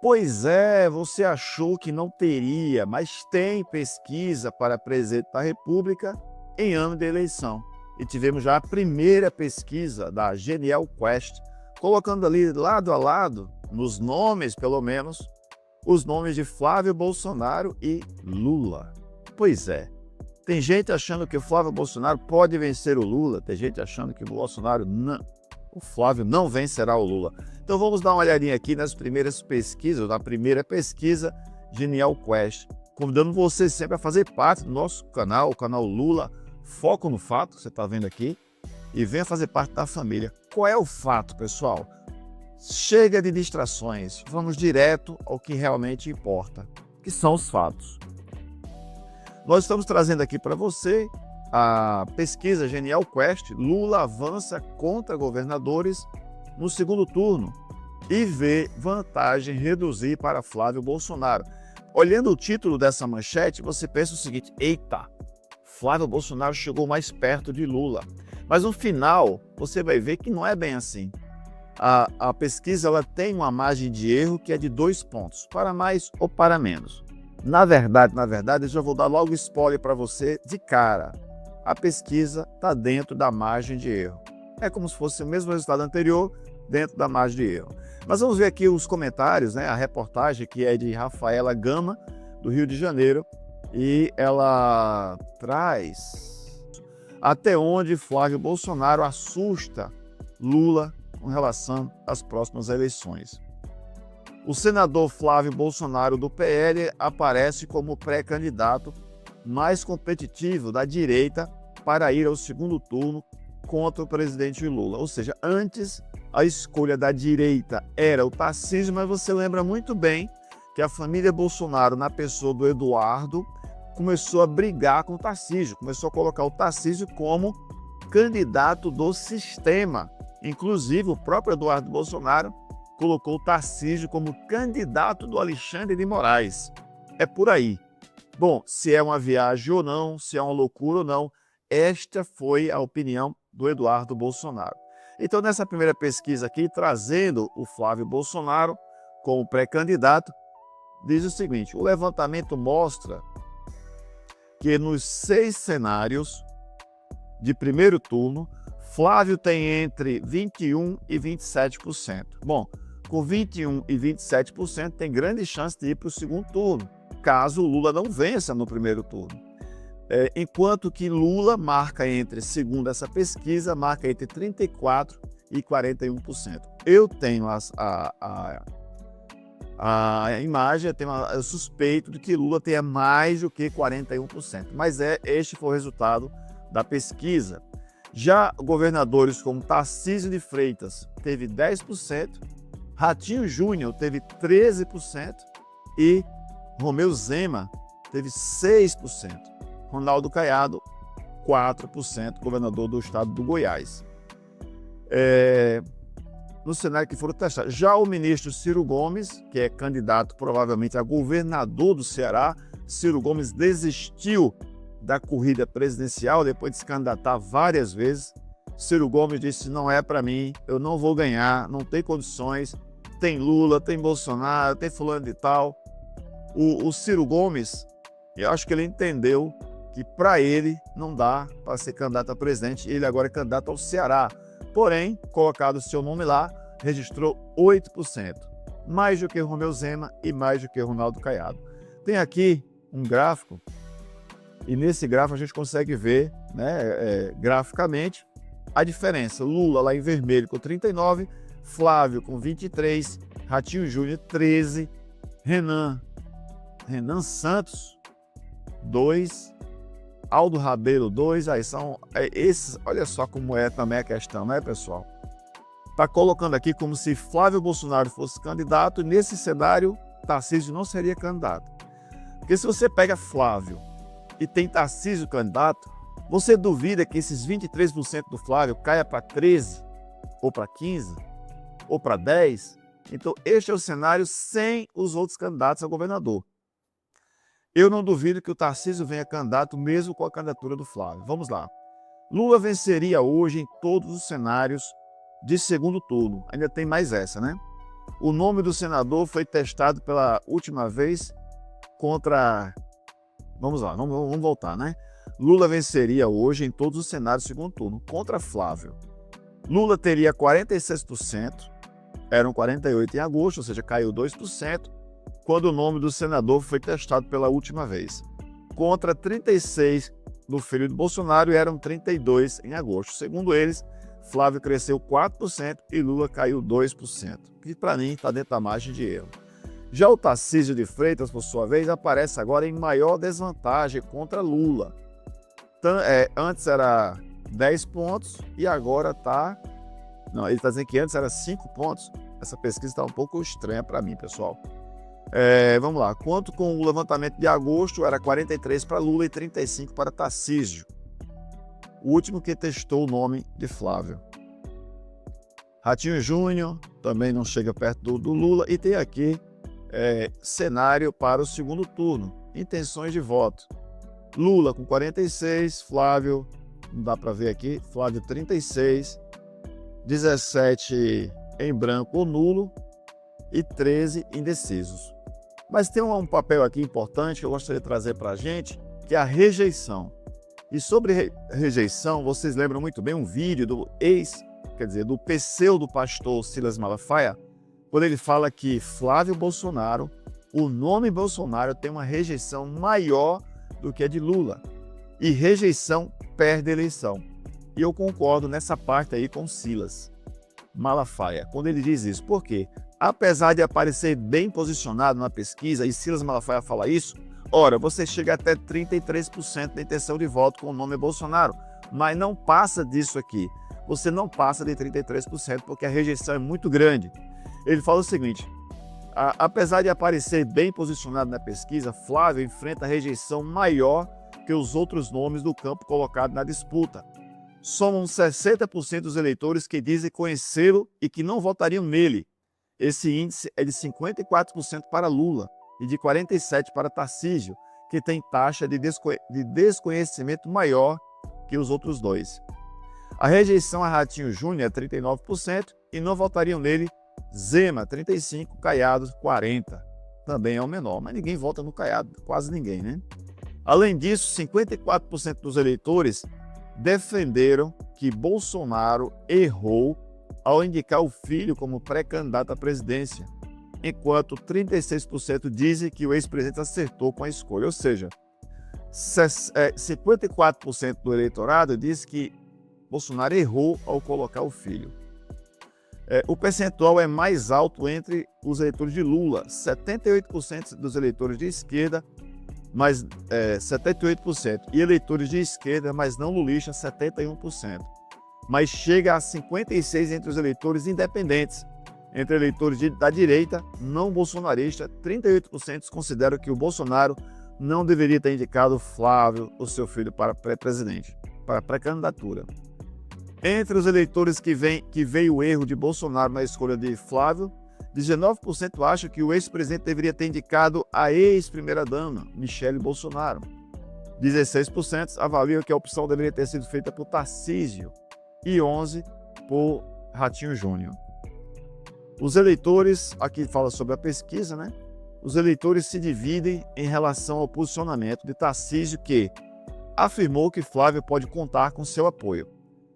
Pois é, você achou que não teria, mas tem pesquisa para presidente da República em ano de eleição. E tivemos já a primeira pesquisa da Genial Quest, colocando ali lado a lado, nos nomes pelo menos, os nomes de Flávio Bolsonaro e Lula. Pois é, tem gente achando que o Flávio Bolsonaro pode vencer o Lula, tem gente achando que o Bolsonaro não. O Flávio não vencerá o Lula. Então vamos dar uma olhadinha aqui nas primeiras pesquisas, na primeira pesquisa Genial Quest, convidando você sempre a fazer parte do nosso canal, o canal Lula Foco no Fato, que você está vendo aqui, e venha fazer parte da família. Qual é o fato, pessoal? Chega de distrações, vamos direto ao que realmente importa, que são os fatos. Nós estamos trazendo aqui para você a pesquisa Genial Quest, Lula avança contra governadores no segundo turno e vê vantagem reduzir para Flávio Bolsonaro. Olhando o título dessa manchete, você pensa o seguinte: eita, Flávio Bolsonaro chegou mais perto de Lula. Mas no final, você vai ver que não é bem assim. A pesquisa ela tem uma margem de erro que é de 2 pontos, para mais ou para menos. Na verdade, eu já vou dar logo spoiler para você de cara. A pesquisa está dentro da margem de erro. É como se fosse o mesmo resultado anterior dentro da margem de erro. Mas vamos ver aqui os comentários, né? A reportagem que é de Rafaela Gama, do Rio de Janeiro, e ela traz até onde Flávio Bolsonaro assusta Lula com relação às próximas eleições. O senador Flávio Bolsonaro do PL aparece como pré-candidato mais competitivo da direita para ir ao segundo turno contra o presidente Lula. Ou seja, antes a escolha da direita era o Tarcísio, mas você lembra muito bem que a família Bolsonaro, na pessoa do Eduardo, começou a brigar com o Tarcísio, começou a colocar o Tarcísio como candidato do sistema. Inclusive, o próprio Eduardo Bolsonaro colocou o Tarcísio como candidato do Alexandre de Moraes. É por aí. Bom, se é uma viagem ou não, se é uma loucura ou não, esta foi a opinião do Eduardo Bolsonaro. Então, nessa primeira pesquisa aqui, trazendo o Flávio Bolsonaro como pré-candidato, diz o seguinte: o levantamento mostra que nos 6 cenários de primeiro turno, Flávio tem entre 21% e 27%. Bom, com 21% e 27% tem grande chance de ir para o segundo turno, caso o Lula não vença no primeiro turno. Enquanto que Lula marca entre, segundo essa pesquisa, marca entre 34% e 41%. Eu tenho a imagem, eu suspeito de que Lula tenha mais do que 41%, mas este foi o resultado da pesquisa. Já governadores como Tarcísio de Freitas teve 10%, Ratinho Júnior teve 13% e Romeu Zema teve 6%. Ronaldo Caiado, 4%, governador do estado do Goiás. No cenário que foram testados. Já o ministro Ciro Gomes, que é candidato provavelmente a governador do Ceará, Ciro Gomes desistiu da corrida presidencial depois de se candidatar várias vezes. Ciro Gomes disse: não é para mim, eu não vou ganhar, não tem condições, tem Lula, tem Bolsonaro, tem fulano de tal. O Ciro Gomes, eu acho que ele entendeu que para ele não dá para ser candidato a presidente, ele agora é candidato ao Ceará. Porém, colocado o seu nome lá, registrou 8%, mais do que Romeu Zema e mais do que Ronaldo Caiado. Tem aqui um gráfico, e nesse gráfico a gente consegue ver, né, graficamente, a diferença. Lula lá em vermelho com 39%, Flávio com 23%, Ratinho Júnior 13%, Renan Santos 2%, Aldo Rabelo 2%, aí são esses, olha só como é também a questão, né, pessoal? Está colocando aqui como se Flávio Bolsonaro fosse candidato, e nesse cenário Tarcísio não seria candidato. Porque se você pega Flávio e tem Tarcísio candidato, você duvida que esses 23% do Flávio caia para 13%, ou para 15%, ou para 10%? Então este é o cenário sem os outros candidatos a governador. Eu não duvido que o Tarcísio venha candidato mesmo com a candidatura do Flávio. Vamos lá. Lula venceria hoje em todos os cenários de segundo turno. Ainda tem mais essa, né? O nome do senador foi testado pela última vez contra... Vamos lá, vamos voltar, né? Lula venceria hoje em todos os cenários do segundo turno contra Flávio. Lula teria 46%, eram 48% em agosto, ou seja, caiu 2%, quando o nome do senador foi testado pela última vez. Contra 36% do filho de Bolsonaro e eram 32% em agosto. Segundo eles, Flávio cresceu 4% e Lula caiu 2%, que para mim está dentro da margem de erro. Já o Tarcísio de Freitas, por sua vez, aparece agora em maior desvantagem contra Lula. Antes era 10 pontos e agora está... Não, ele está dizendo que antes era 5 pontos. Essa pesquisa está um pouco estranha para mim, pessoal. Vamos lá. Quanto com o levantamento de agosto, era 43 para Lula e 35 para Tarcísio. O último que testou o nome de Flávio. Ratinho Júnior também não chega perto do Lula. E tem aqui cenário para o segundo turno. Intenções de voto. Lula com 46, Flávio, não dá para ver aqui, Flávio 36, 17 em branco ou nulo e 13 indecisos. Mas tem um papel aqui importante que eu gostaria de trazer para a gente, que é a rejeição. E sobre rejeição, vocês lembram muito bem um vídeo do do pseudo pastor Silas Malafaia, quando ele fala que Flávio Bolsonaro, o nome Bolsonaro tem uma rejeição maior do que a de Lula. E rejeição perde eleição. E eu concordo nessa parte aí com Silas Malafaia, quando ele diz isso. Por quê? Apesar de aparecer bem posicionado na pesquisa, e Silas Malafaia fala isso, ora, você chega até 33% da intenção de voto com o nome Bolsonaro, mas não passa disso aqui. Você não passa de 33% porque a rejeição é muito grande. Ele fala o seguinte, apesar de aparecer bem posicionado na pesquisa, Flávio enfrenta rejeição maior que os outros nomes do campo colocado na disputa. Somam 60% dos eleitores que dizem conhecê-lo e que não votariam nele. Esse índice é de 54% para Lula e de 47% para Tarcísio, que tem taxa de desconhecimento maior que os outros dois. A rejeição a Ratinho Júnior é 39% e não votariam nele Zema, 35%, Caiado, 40%. Também é o menor, mas ninguém vota no Caiado, quase ninguém, né? Além disso, 54% dos eleitores defenderam que Bolsonaro errou ao indicar o filho como pré-candidato à presidência, enquanto 36% dizem que o ex-presidente acertou com a escolha. Ou seja, 54% do eleitorado diz que Bolsonaro errou ao colocar o filho. O percentual é mais alto entre os eleitores de Lula, 78% dos eleitores de esquerda, mas 78%, e eleitores de esquerda, mas não lulistas, 71%. Mas chega a 56% entre os eleitores independentes. Entre eleitores da direita, não bolsonarista, 38% consideram que o Bolsonaro não deveria ter indicado Flávio, o seu filho, para pré-presidente, para pré-candidatura. Entre os eleitores que veio o erro de Bolsonaro na escolha de Flávio, 19% acham que o ex-presidente deveria ter indicado a ex-primeira-dama, Michele Bolsonaro. 16% avaliam que a opção deveria ter sido feita por Tarcísio e 11% por Ratinho Júnior. Os eleitores, aqui fala sobre a pesquisa, né? Os eleitores se dividem em relação ao posicionamento de Tarcísio, que afirmou que Flávio pode contar com seu apoio.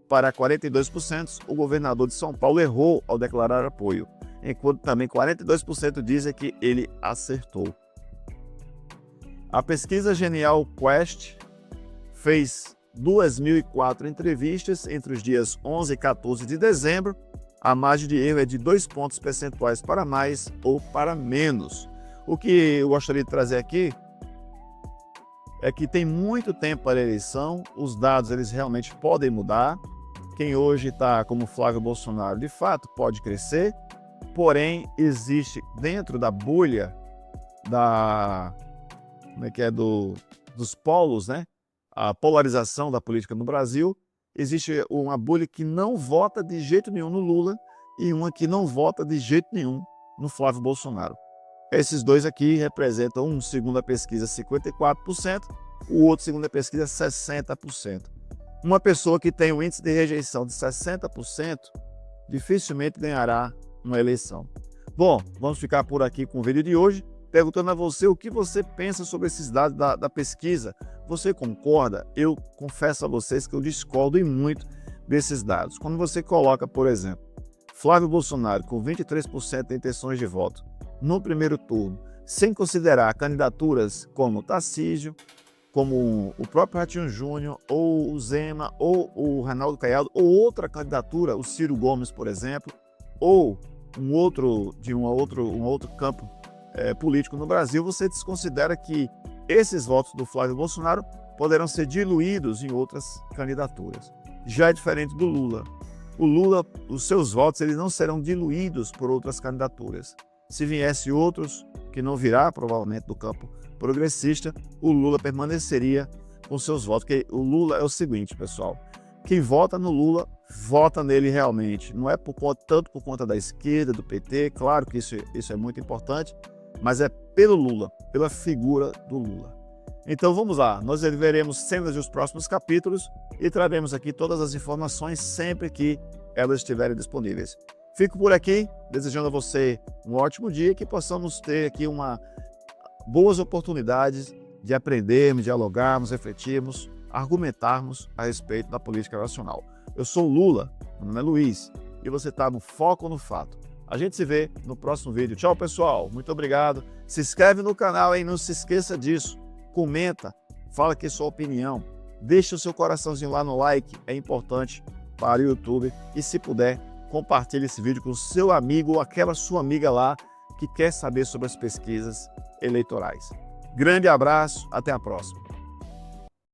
Para 42%, o governador de São Paulo errou ao declarar apoio, enquanto também 42% dizem que ele acertou. A pesquisa Genial Quest fez 2.004 entrevistas entre os dias 11 e 14 de dezembro. A margem de erro é de 2 pontos percentuais para mais ou para menos. O que eu gostaria de trazer aqui é que tem muito tempo para a eleição, os dados eles realmente podem mudar. Quem hoje está como Flávio Bolsonaro, de fato, pode crescer, porém, existe dentro da bolha dos polos, né? A polarização da política no Brasil, existe uma bolha que não vota de jeito nenhum no Lula e uma que não vota de jeito nenhum no Flávio Bolsonaro. Esses dois aqui representam, um segundo a pesquisa 54%, o outro segundo a pesquisa 60%. Uma pessoa que tem um índice de rejeição de 60% dificilmente ganhará uma eleição. Bom, vamos ficar por aqui com o vídeo de hoje, perguntando a você o que você pensa sobre esses dados da pesquisa. Você concorda? Eu confesso a vocês que eu discordo muito desses dados. Quando você coloca, por exemplo, Flávio Bolsonaro com 23% de intenções de voto no primeiro turno, sem considerar candidaturas como Tarcísio, como o próprio Ratinho Júnior, ou o Zema, ou o Reinaldo Caiado, ou outra candidatura, o Ciro Gomes, por exemplo, ou um outro campo político no Brasil, você desconsidera que esses votos do Flávio Bolsonaro poderão ser diluídos em outras candidaturas. Já é diferente do Lula. O Lula, os seus votos, eles não serão diluídos por outras candidaturas. Se viesse outros, que não virá provavelmente do campo progressista, o Lula permaneceria com seus votos. Porque o Lula é o seguinte, pessoal, quem vota no Lula, vota nele realmente. Não é tanto por conta da esquerda, do PT, claro que isso é muito importante, mas é pelo Lula, pela figura do Lula. Então vamos lá, nós veremos cenas dos próximos capítulos e traremos aqui todas as informações sempre que elas estiverem disponíveis. Fico por aqui, desejando a você um ótimo dia, que possamos ter aqui boas oportunidades de aprendermos, dialogarmos, refletirmos, argumentarmos a respeito da política nacional. Eu sou o Lula, meu nome é Luiz, e você está no Foco no Fato. A gente se vê no próximo vídeo. Tchau, pessoal. Muito obrigado. Se inscreve no canal, hein? Não se esqueça disso. Comenta, fala aqui sua opinião. Deixe o seu coraçãozinho lá no like, é importante para o YouTube. E se puder, compartilhe esse vídeo com o seu amigo ou aquela sua amiga lá que quer saber sobre as pesquisas eleitorais. Grande abraço, até a próxima.